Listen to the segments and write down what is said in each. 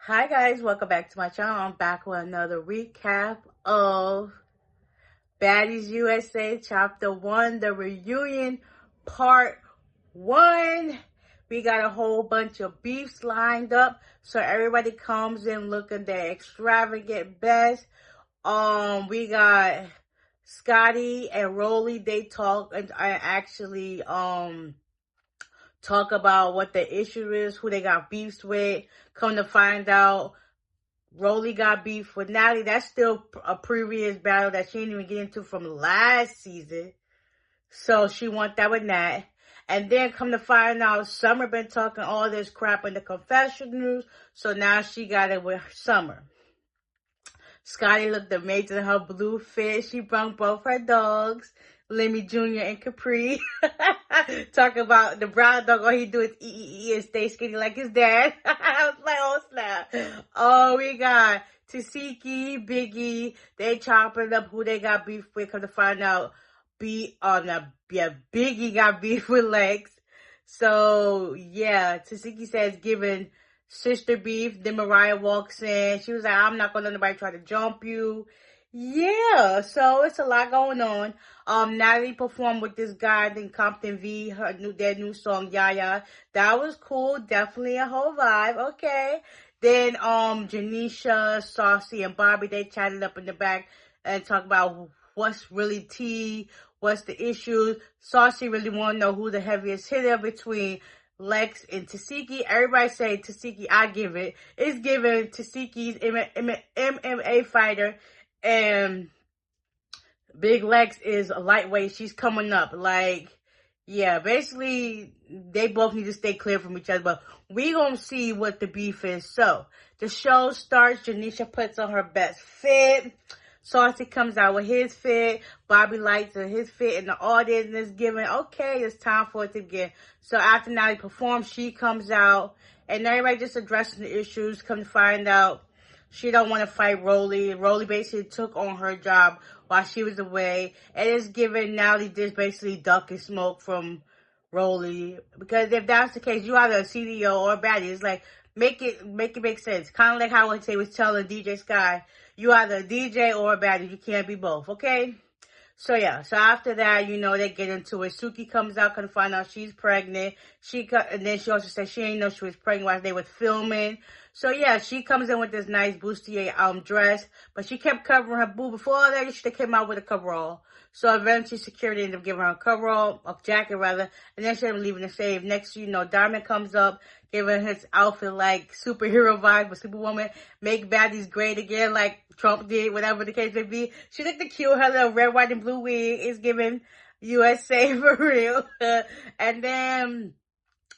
Hi guys, welcome back to my channel. I'm back with another recap of Baddies USA Chapter 1, the reunion part 1. We got a whole bunch of beefs lined up, so everybody comes in looking their extravagant best. We got Scotty and Rolly. They talk and I actually talk about what the issue is, who they got beefs with. Come to find out, Rolly got beef with Natalie. That's still a previous battle that she didn't even get into from last season. So she won that with Nat. And then come to find out, Summer been talking all this crap in the confessionals. So now she got it with Summer. Scotty looked amazing in her blue fit. She brought both her dogs, Lemmy Jr. and Capri. Talk about the brown dog, all he do is eat and stay skinny like his dad. I was like, oh snap. Oh, we got Tasiki, Biggie. They chopping up who they got beef with. Come to find out, Biggie got beef with Lex. So yeah, Tasiki says giving sister beef. Then Mariah walks in. She was like, I'm not gonna let nobody try to jump you. Yeah, so it's a lot going on. Natalie performed with this guy named Compton V, their new song Yaya. That was cool, definitely a whole vibe. Okay. Then Janisha, Saucy, and Bobby, they chatted up in the back and talked about what's really tea, what's the issues. Saucy really want to know who the heaviest hitter between Lex and Tasiki. Everybody say Tasiki, I give it. It's given Tasiki's MMA fighter, and Big Lex is a lightweight. She's coming up. Like, yeah, basically, they both need to stay clear from each other. But we gonna see what the beef is. So, the show starts. Janisha puts on her best fit. Saucy comes out with his fit. Bobby likes his fit in the audience is giving, okay, it's time for it to begin. So after Natalie performs, she comes out and everybody just addressing the issues. Come to find out, she don't want to fight Rolly. Rolly basically took on her job while she was away. And it's giving Natalie this basically duck and smoke from Rolly. Because if that's the case, you either a CDO or a baddie. It's like, make it make sense. Kind of like how they was telling DJ Sky, you either a DJ or a baddie. You can't be both, okay? So yeah, so after that, they get into it. Suki comes out, can find out she's pregnant. And then she also said she didn't know she was pregnant while they were filming. So yeah, she comes in with this nice bustier dress, but she kept covering her boob. Before all that, she came out with a coverall. So eventually, security ended up giving her a coverall, a jacket rather, and then she ended up leaving the shave. Next, Diamond comes up, giving his outfit like superhero vibes, but Superwoman, make baddies great again, like Trump did, whatever the case may be. She looked cute, her little red, white, and blue wig is giving USA for real. And then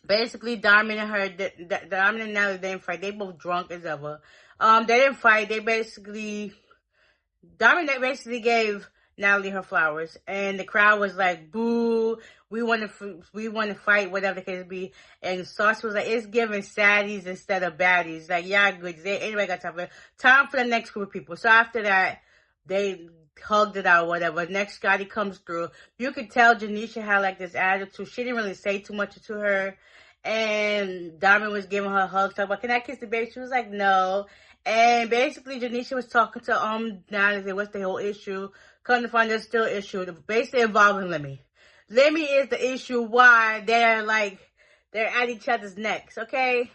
basically Diamond and Natalie didn't fight. They both drunk as ever. They didn't fight. Diamond basically gave Natalie her flowers, and the crowd was like, "Boo! We want to fight, whatever the case be." And Sauce was like, "It's giving saddies instead of baddies." Like, yeah, good. Anybody got time for the next group of people. So after that, they hugged it out, whatever. Next, Scotty comes through. You could tell Janisha had like this attitude. She didn't really say too much to her, and Diamond was giving her hugs. Talking about, "Can I kiss the baby?" She was like, "No." And basically, Janisha was talking to Natalie. What's the whole issue? Come to find there's still an issue. Basically involving Lemmy. Lemmy is the issue why they're at each other's necks, okay?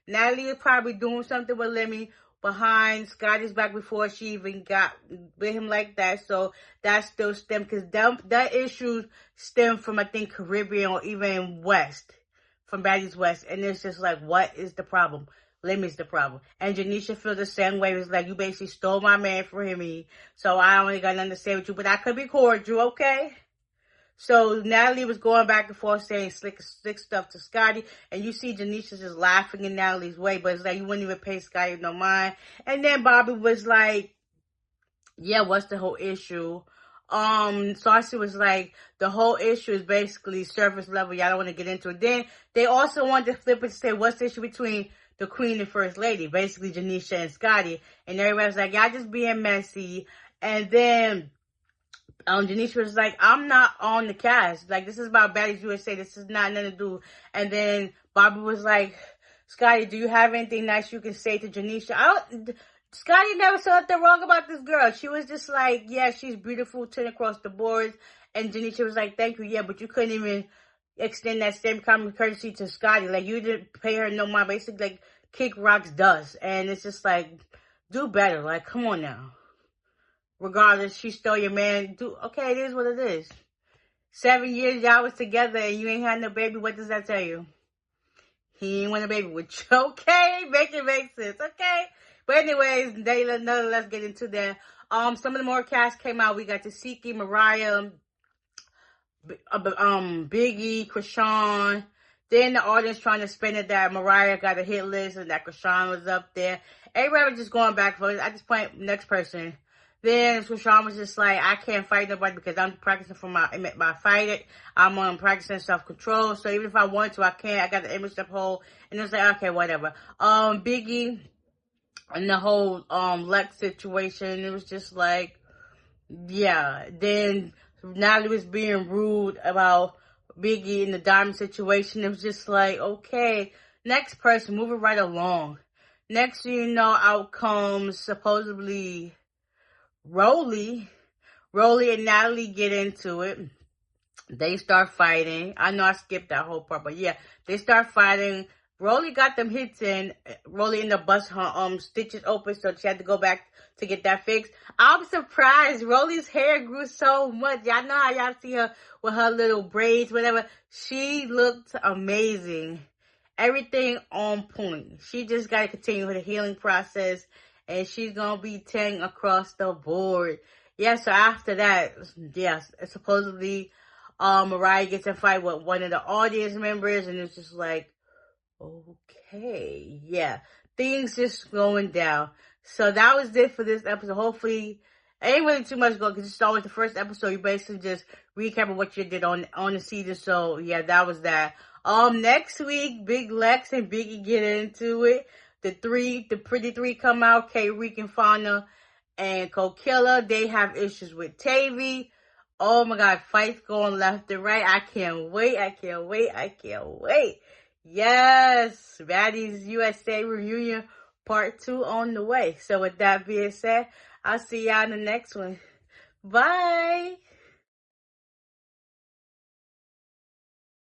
Natalie is probably doing something with Lemmy behind Scotty's back before she even got with him like that. So that still stem, because that issue stem from, I think, Caribbean or even West, from Baddies West. And it's just like, what is the problem? Lemmy's the problem. And Janisha feels the same way. It's like, you basically stole my man for him. So I only got nothing to say with you, but I could be cordial, okay? So Natalie was going back and forth saying slick stuff to Scotty. And you see Janisha just laughing in Natalie's way. But it's like, you wouldn't even pay Scotty no mind. And then Bobby was like, yeah, what's the whole issue? Saucy was like, the whole issue is basically surface level. Y'all don't want to get into it. Then they also wanted to flip it to say, what's the issue between the Queen and First Lady, basically Janisha and Scotty, and everybody was like, y'all just being messy. And then Janisha was like, I'm not on the cast. Like, this is about Baddies USA. This is not nothing to do. And then Bobby was like, Scotty, do you have anything nice you can say to Janisha? Scotty never said nothing wrong about this girl. She was just like, yeah, she's beautiful, 10 across the board. And Janisha was like, thank you, yeah, but you couldn't even extend that same common courtesy to Scotty. Like, you didn't pay her no mind. Basically, like, kick rocks dust. And it's just like, do better. Like, come on now. Regardless, she stole your man. Okay, it is what it is. 7 years y'all was together and you ain't had no baby. What does that tell you? He ain't want a baby with you. Okay, make it make sense. Okay, but anyways, let's get into that. Some of the more cast came out. We got Tasiki, Mariah, Biggie, Krishan. Then the audience trying to spin it that Mariah got a hit list and that Krishan was up there. Everybody was just going back for it. At this point, next person. Then Krishan was just like, I can't fight nobody because I'm practicing for my fight. I'm practicing self-control. So even if I want to, I can't. I got the image to hold. And it was like, okay, whatever. Biggie and the whole Lex situation, it was just like, yeah. Then Natalie was being rude about Biggie in the diamond situation. It was just like, okay, next person, moving right along. Next thing you know, out comes supposedly Rolly and Natalie get into it. They start fighting. I know I skipped that whole part, but yeah, they start fighting. Rolly got them hits in. Rolly ended up busting her stitches open, so she had to go back to get that fixed. I'm surprised. Rolly's hair grew so much. Y'all know how y'all see her with her little braids, whatever. She looked amazing. Everything on point. She just got to continue with the healing process, and she's going to be 10 across the board. Yeah, so after that, yes, supposedly Mariah gets in a fight with one of the audience members, and it's just like, okay, yeah, things just going down. So that was it for this episode. Hopefully, ain't really too much going because it's always the first episode. You basically just recapping what you did on the season. So yeah, that was that. Next week, Big Lex and Biggie get into it. The pretty three come out. K. Reek and Fauna and Kokilla. They have issues with Tavy. Oh my God, fights going left and right. I can't wait. Yes, Baddies USA reunion part 2 on the way. So with that being said, I'll see y'all in the next one. Bye.